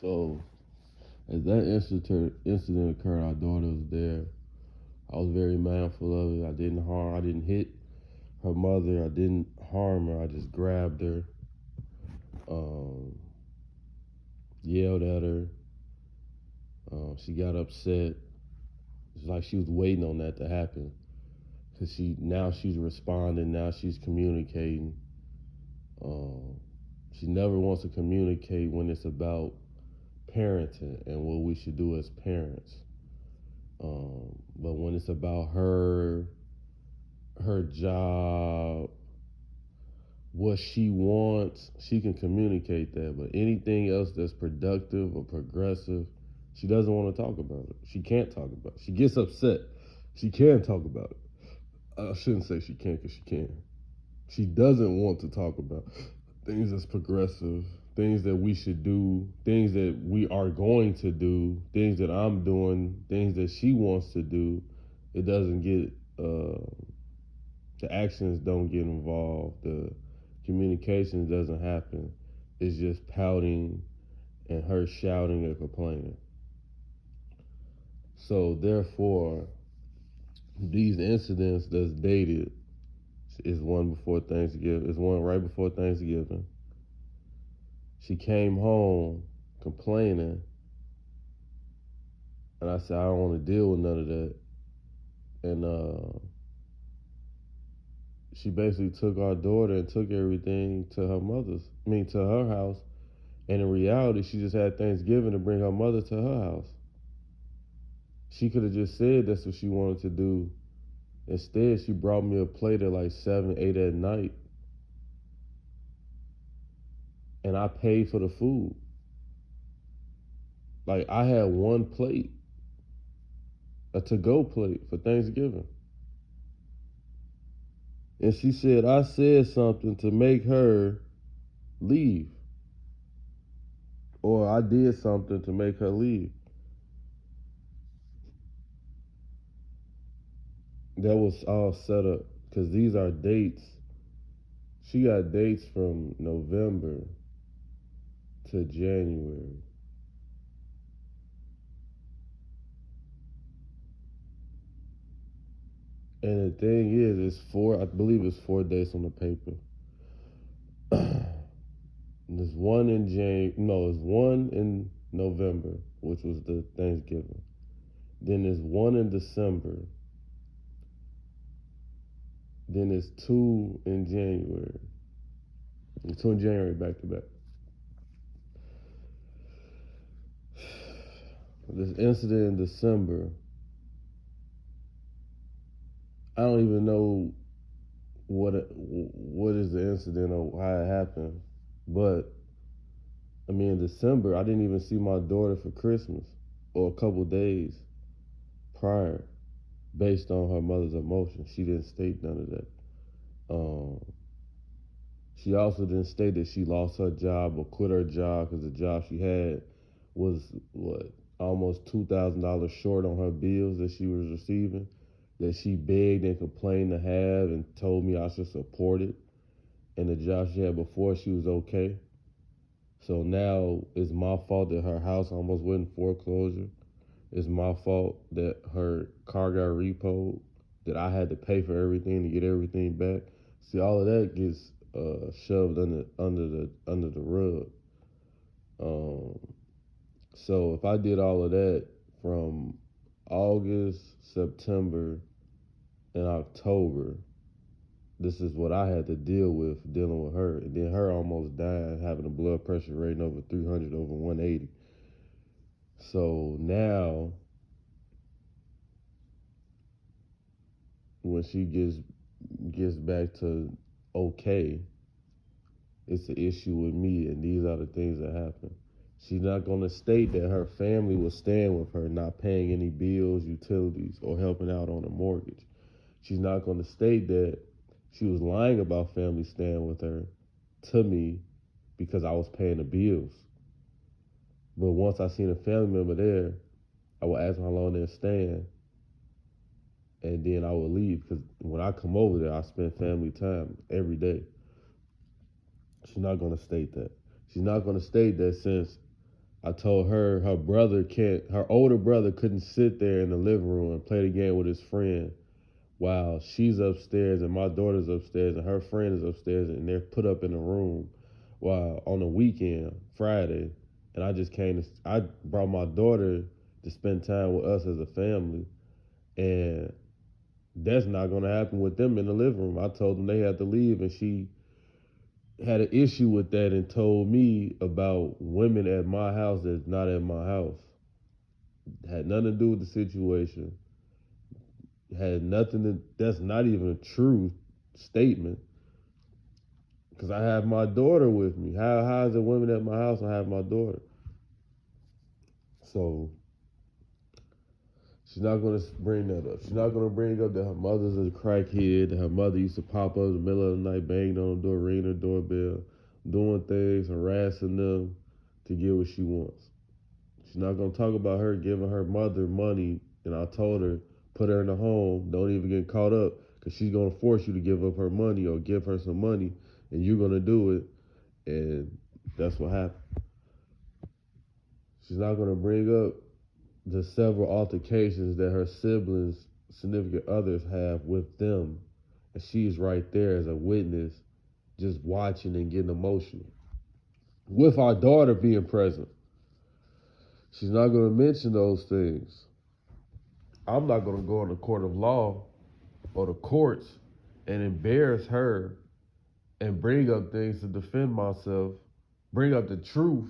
So as that incident occurred, our daughter was there. I was very mindful of it. I didn't hit her mother. I didn't harm her. I just grabbed her, um, yelled at her. She got upset. It's like she was waiting on that to happen. Cause she's responding. Now she's communicating. Um, she never wants to communicate when it's about parenting and what we should do as parents. But when it's about her job, what she wants, she can communicate that. But anything else that's productive or progressive, she doesn't want to talk about it. She can't talk about it. She gets upset. She can talk about it. I shouldn't say she can't because she can. She doesn't want to talk about things that's progressive, things that we should do, things that we are going to do, things that I'm doing, things that she wants to do. It doesn't get, the actions don't get involved. The communication doesn't happen. It's just pouting and her shouting and complaining. So therefore, these incidents that's dated is one before Thanksgiving. It's one right before Thanksgiving. She came home complaining, and I said I don't want to deal with none of that. And she basically took our daughter and took everything to to her house. And in reality, she just had Thanksgiving to bring her mother to her house. She could have just said that's what she wanted to do. Instead, she brought me a plate at like 7, 8 at night, and I paid for the food. Like I had one plate, a to-go plate for Thanksgiving. And she said I said something to make her leave, or I did something to make her leave. That was all set up because these are dates. She got dates from November to January. And the thing is, I believe it's 4 days on the paper. There's one in no, there's one in November, which was the Thanksgiving. Then there's one in December. Then there's two in January. There's two in January back to back. This incident in December, I don't even know what is the incident or how it happened, but I mean in December I didn't even see my daughter for Christmas or a couple days prior, based on her mother's emotions. She didn't state none of that. Um, she also didn't state that she lost her job or quit her job because the job she had was what, almost $2,000 short on her bills that she was receiving, that she begged and complained to have and told me I should support it. And the job she had before, she was okay. So now it's my fault that her house almost went in foreclosure. It's my fault that her car got repoed, that I had to pay for everything to get everything back. See, all of that gets shoved under the rug. Um, so if I did all of that from August, September, and October, this is what I had to deal with dealing with her. And then her almost dying, having a blood pressure rating over 300 over 180. So now, when she gets back to okay, it's an issue with me, and these are the things that happen. She's not going to state that her family was staying with her, not paying any bills, utilities, or helping out on a mortgage. She's not going to state that she was lying about family staying with her to me because I was paying the bills. But once I seen a family member there, I would ask them how long they're staying, and then I would leave because when I come over there, I spend family time every day. She's not going to state that. She's not going to state that since I told her her older brother couldn't sit there in the living room and play the game with his friend while she's upstairs and my daughter's upstairs and her friend is upstairs and they're put up in a room while on a weekend, Friday. And I brought my daughter to spend time with us as a family. And that's not going to happen with them in the living room. I told them they had to leave, and she had an issue with that and told me about women at my house that's not at my house. Had nothing to do with the situation. That's not even a true statement. Because I have my daughter with me. How is it women at my house and I have my daughter? So she's not going to bring that up. She's not going to bring up that her mother's a crackhead, that her mother used to pop up in the middle of the night, banging on the door, ringing her doorbell, doing things, harassing them to get what she wants. She's not going to talk about her giving her mother money, and I told her, put her in the home, don't even get caught up, because she's going to force you to give up her money or give her some money, and you're going to do it, and that's what happened. She's not going to bring up the several altercations that her siblings, significant others have with them. And she's right there as a witness, just watching and getting emotional. With our daughter being present, she's not going to mention those things. I'm not going to go in the court of law or the courts and embarrass her and bring up things to defend myself, bring up the truth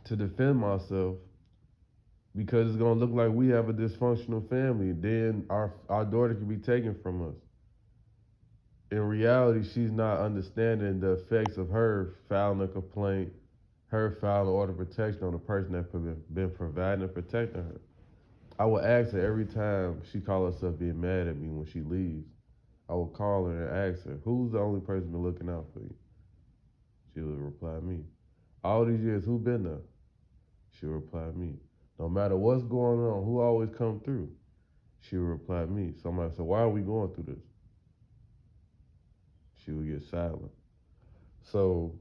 to defend myself, because it's going to look like we have a dysfunctional family. Then our daughter can be taken from us. In reality, she's not understanding the effects of her filing a complaint, her filing order of protection on the person that's been providing and protecting her. I would ask her every time she call herself being mad at me when she leaves. I would call her and ask her, who's the only person been looking out for you? She would reply me. All these years, who been there? She would reply me. No matter what's going on, who always come through? She would reply me. Somebody said, why are we going through this? She would get silent. So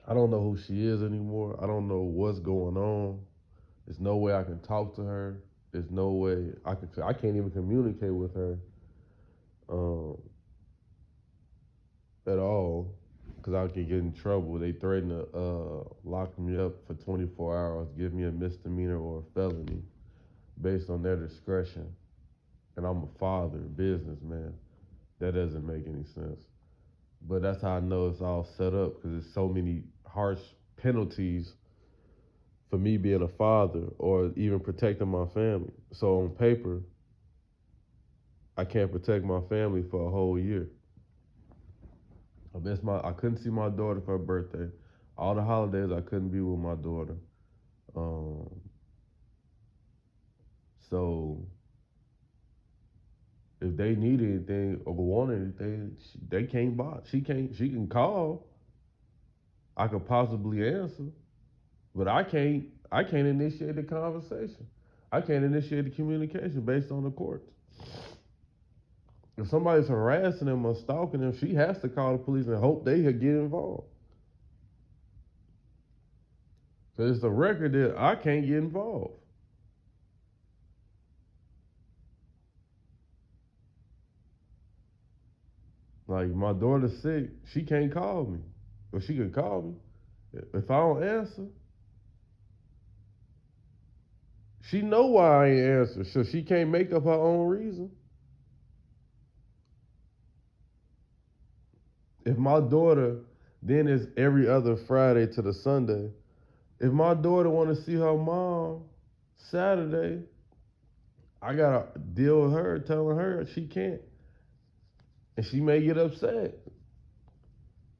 I don't know who she is anymore. I don't know what's going on. There's no way I can talk to her. There's no way I can't even communicate with her um, at all, because I could get in trouble. They threaten to lock me up for 24 hours, give me a misdemeanor or a felony based on their discretion. And I'm a father, businessman. That doesn't make any sense. But that's how I know it's all set up, because there's so many harsh penalties for me being a father or even protecting my family. So on paper, I can't protect my family for a whole year. I couldn't see my daughter for her birthday. All the holidays I couldn't be with my daughter. Um, so if they need anything or want anything, they can't buy. She can't. She can call. I could possibly answer, but I can't. I can't initiate the conversation. I can't initiate the communication based on the courts. If somebody's harassing them or stalking them, she has to call the police and hope they get involved. So it's a record that I can't get involved. Like, my daughter's sick, she can't call me. Or she can call me. If I don't answer, she know why I ain't answer, so she can't make up her own reason. If my daughter, then it's every other Friday to the Sunday. If my daughter want to see her mom Saturday, I gotta deal with her, telling her she can't, and she may get upset.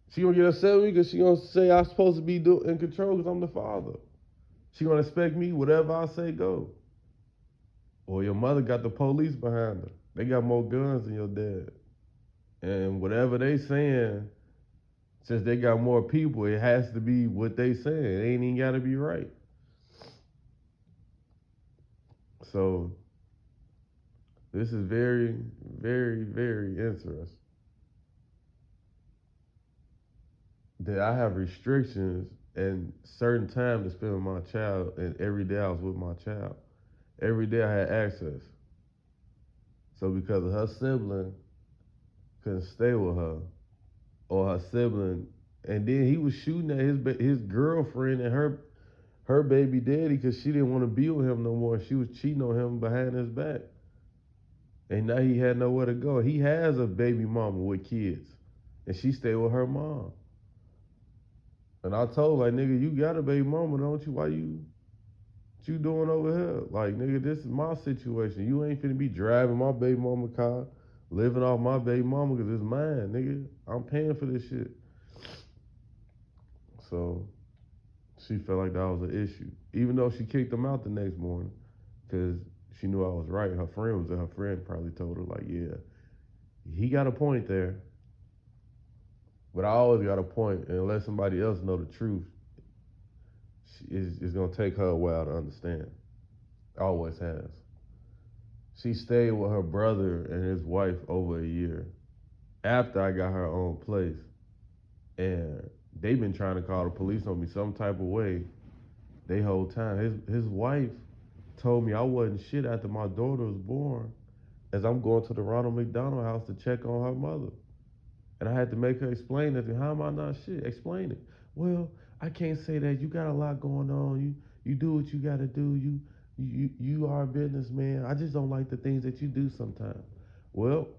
She gonna get upset with me because she gonna say I'm supposed to be in control because I'm the father. She gonna expect me whatever I say go. Or your mother got the police behind her. They got more guns than your dad. And whatever they saying, since they got more people, it has to be what they saying. It ain't even gotta be right. So this is very, very, very interesting. That I have restrictions and certain time to spend with my child, and every day I was with my child. Every day I had access. So because of her sibling couldn't stay with her, or her sibling, and then he was shooting at his girlfriend and her baby daddy because she didn't want to be with him no more. She was cheating on him behind his back, and now he had nowhere to go. He has a baby mama with kids, and she stayed with her mom. And I told her, like, nigga, you got a baby mama, don't you? What you doing over here? Like, nigga, this is my situation. You ain't finna be driving my baby mama car, living off my baby mama because it's mine, nigga. I'm paying for this shit. So she felt like that was an issue. Even though she kicked him out the next morning because she knew I was right. Her friend was there. Her friend probably told her, like, yeah, he got a point there. But I always got a point, and unless somebody else know the truth, it's going to take her a while to understand. Always has. She stayed with her brother and his wife over a year after I got her own place. And they've been trying to call the police on me some type of way they whole time. His wife told me I wasn't shit after my daughter was born as I'm going to the Ronald McDonald House to check on her mother. And I had to make her explain that to me. How am I not shit? Explain it. Well, I can't say that. You got a lot going on. You do what you got to do. You are a businessman. I just don't like the things that you do sometimes. Well,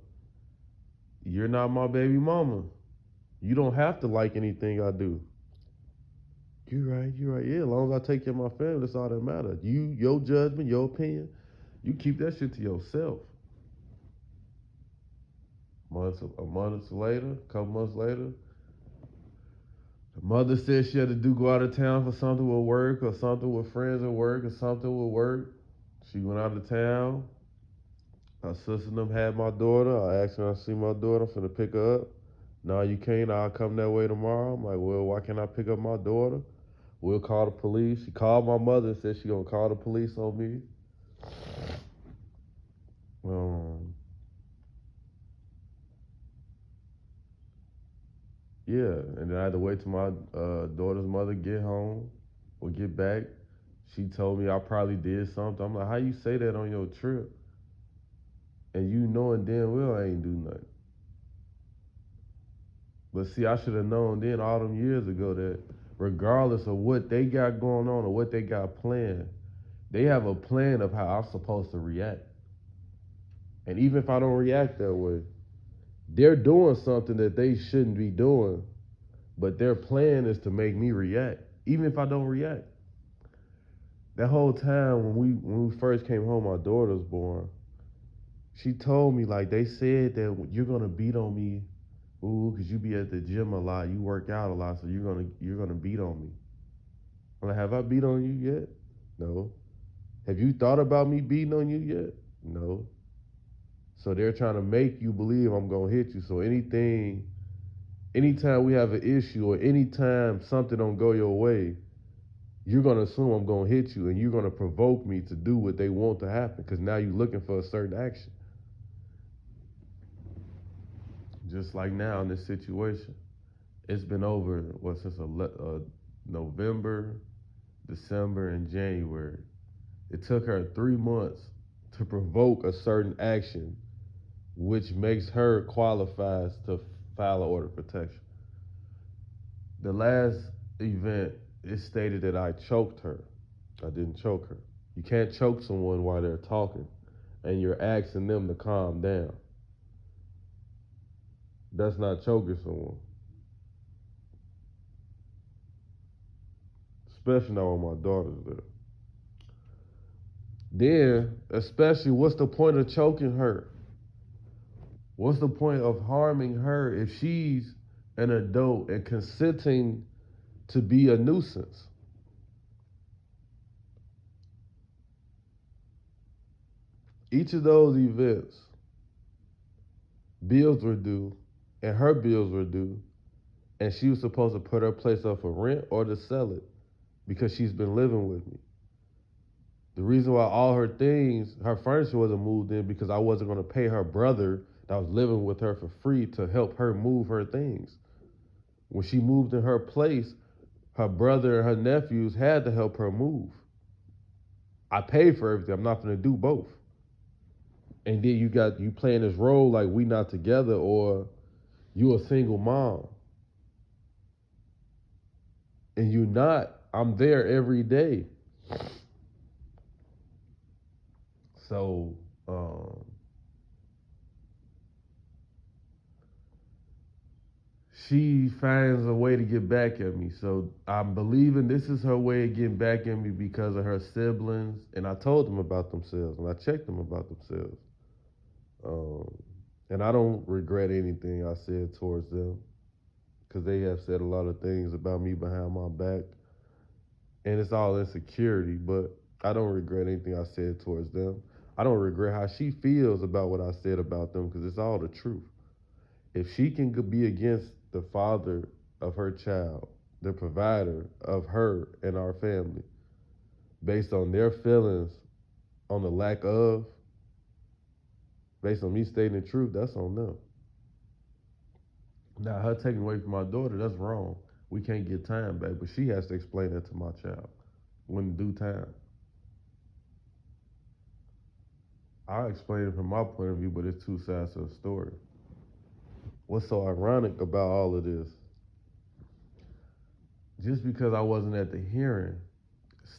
you're not my baby mama. You don't have to like anything I do. You're right. Yeah, as long as I take care of my family, that's all that matters. Your judgment, your opinion, you keep that shit to yourself. A month later, a couple months later, the mother said she had to go out of town for something with work or something with friends at work or something with work. She went out of town. Her sister and them had my daughter. I asked her to see my daughter. I'm finna pick her up. No, you can't. I'll come that way tomorrow. I'm like, well, why can't I pick up my daughter? We'll call the police. She called my mother and said she gonna call the police on me. Yeah, and then I had to wait till my daughter's mother get home or get back. She told me I probably did something. I'm like, how you say that on your trip? And you knowing damn well I ain't do nothing. But see, I should have known then all them years ago that regardless of what they got going on or what they got planned, they have a plan of how I'm supposed to react. And even if I don't react that way, they're doing something that they shouldn't be doing, but their plan is to make me react, even if I don't react. That whole time when we first came home, my daughter was born. She told me, like, they said that you're gonna beat on me, ooh, cause you be at the gym a lot, you work out a lot, so you're gonna beat on me. I'm like, have I beat on you yet? No. Have you thought about me beating on you yet? No. So they're trying to make you believe I'm gonna hit you. So anytime we have an issue or anytime something don't go your way, you're gonna assume I'm gonna hit you and you're gonna provoke me to do what they want to happen because now you're looking for a certain action. Just like now in this situation, it's been over since November, December, and January. It took her 3 months to provoke a certain action, which makes her qualifies to file an order of protection. The last event, it stated that I choked her. I didn't choke her. You can't choke someone while they're talking, and you're asking them to calm down. That's not choking someone. Especially not when my daughter's there. Then, especially, what's the point of choking her? What's the point of harming her if she's an adult and consenting to be a nuisance? Each of those events, bills were due, and her bills were due, and she was supposed to put her place up for rent or to sell it because she's been living with me. The reason why all her things, her furniture wasn't moved in because I wasn't going to pay her brother that was living with her for free to help her move her things. When she moved in her place, Her brother and her nephews had to help her move. I paid for everything. I'm not gonna do both. And then you playing this role like we not together or you a single mom. And you not. I'm there every day. So um, she finds a way to get back at me. So I'm believing this is her way of getting back at me because of her siblings. And I told them about themselves and I checked them about themselves. Um, and I don't regret anything I said towards them because they have said a lot of things about me behind my back. And it's all insecurity, but I don't regret anything I said towards them. I don't regret how she feels about what I said about them because it's all the truth. If she can be against the father of her child, the provider of her and our family, based on their feelings, on the lack of, based on me stating the truth, that's on them. Now, her taking away from my daughter, that's wrong. We can't get time back, but she has to explain that to my child when due time. I'll explain it from my point of view, but it's two sides of the story. What's so ironic about all of this? Just because I wasn't at the hearing,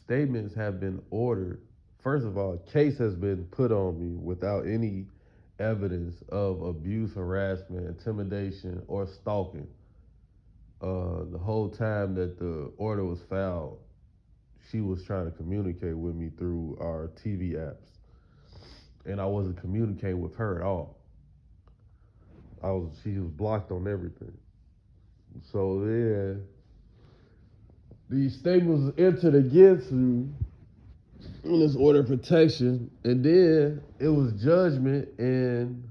statements have been ordered. First of all, a case has been put on me without any evidence of abuse, harassment, intimidation, or stalking. The whole time that the order was filed, she was trying to communicate with me through our TV apps, and I wasn't communicating with her at all. She was blocked on everything. So yeah, these statements entered against me in this order of protection, and then it was judgment and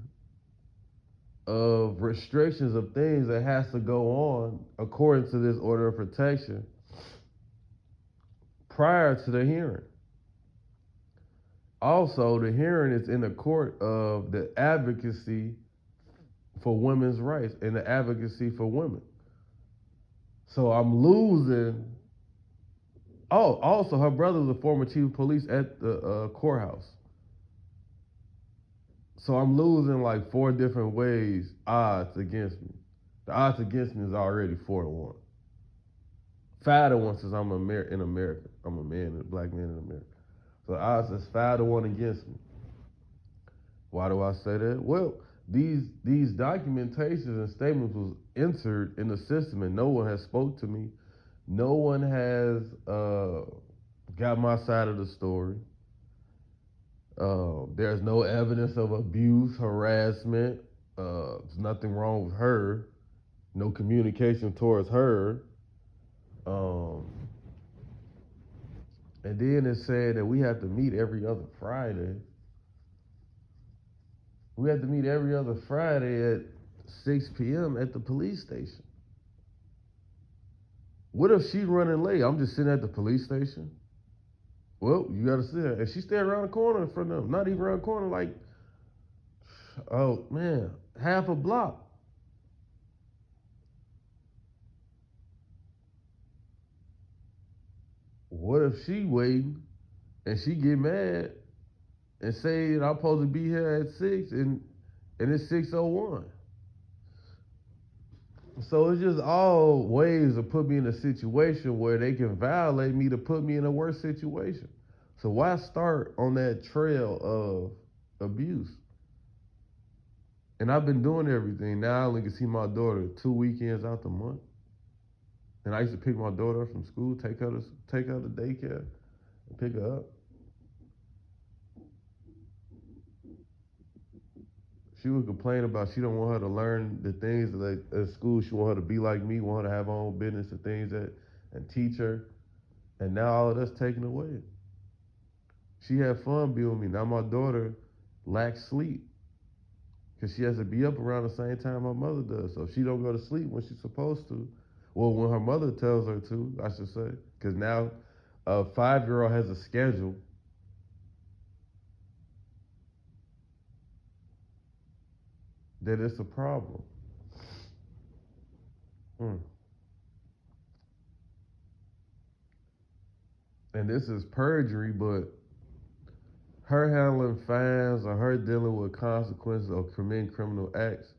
of restrictions of things that has to go on according to this order of protection prior to the hearing. Also, the hearing is in the court of the advocacy for women's rights and the advocacy for women. So I'm losing. Oh, also, her brother was a former chief of police at the courthouse. So I'm losing like four different ways odds against me. The odds against me is already 4-1. 5-1 since I'm in America. I'm a man, a black man in America. So the odds is 5-1 against me. Why do I say that? Well, these documentations and statements was entered in the system, and no one has spoke to me. No one has got my side of the story. There's no evidence of abuse, harassment. There's nothing wrong with her. No communication towards her. Um, and then it said that we have to meet every other Friday. We have to meet every other Friday at 6 p.m. at the police station. What if she running late? I'm just sitting at the police station. Well, you gotta see her. And she stayed around the corner from them. Not even around the corner, like, oh man, half a block. What if she waiting and she get mad and say that I'm supposed to be here at 6 and it's 6:01? So it's just all ways to put me in a situation where they can violate me to put me in a worse situation. So why start on that trail of abuse? And I've been doing everything. Now I only can see my daughter 2 weekends out the month. And I used to pick my daughter up from school, take her to daycare, and pick her up. She would complain about she don't want her to learn the things that at school. She want her to be like me, want her to have her own business and things and teach her. And now all of that's taken away. She had fun being with me. Now my daughter lacks sleep because she has to be up around the same time my mother does. So if she don't go to sleep when she's supposed to, well, when her mother tells her to, I should say, because now a 5-year-old has a schedule. That it's a problem. Mm. And this is perjury, but her handling fines or her dealing with consequences of committing criminal acts,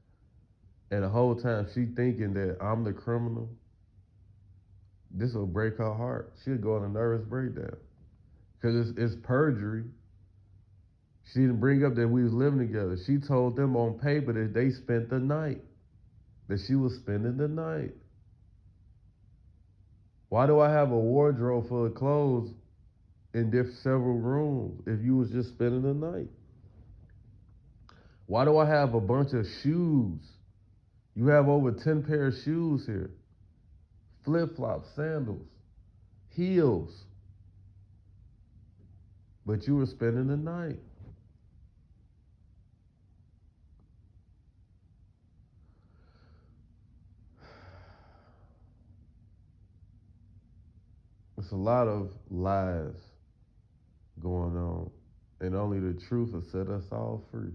and the whole time she thinking that I'm the criminal, this will break her heart. She'll go on a nervous breakdown. Because it's perjury. She didn't bring up that we was living together. She told them on paper that they spent the night, that she was spending the night. Why do I have a wardrobe full of clothes in several rooms if you was just spending the night? Why do I have a bunch of shoes? You have over 10 pair of shoes here. Flip-flops, sandals, heels. But you were spending the night. It's a lot of lies going on, and only the truth will set us all free.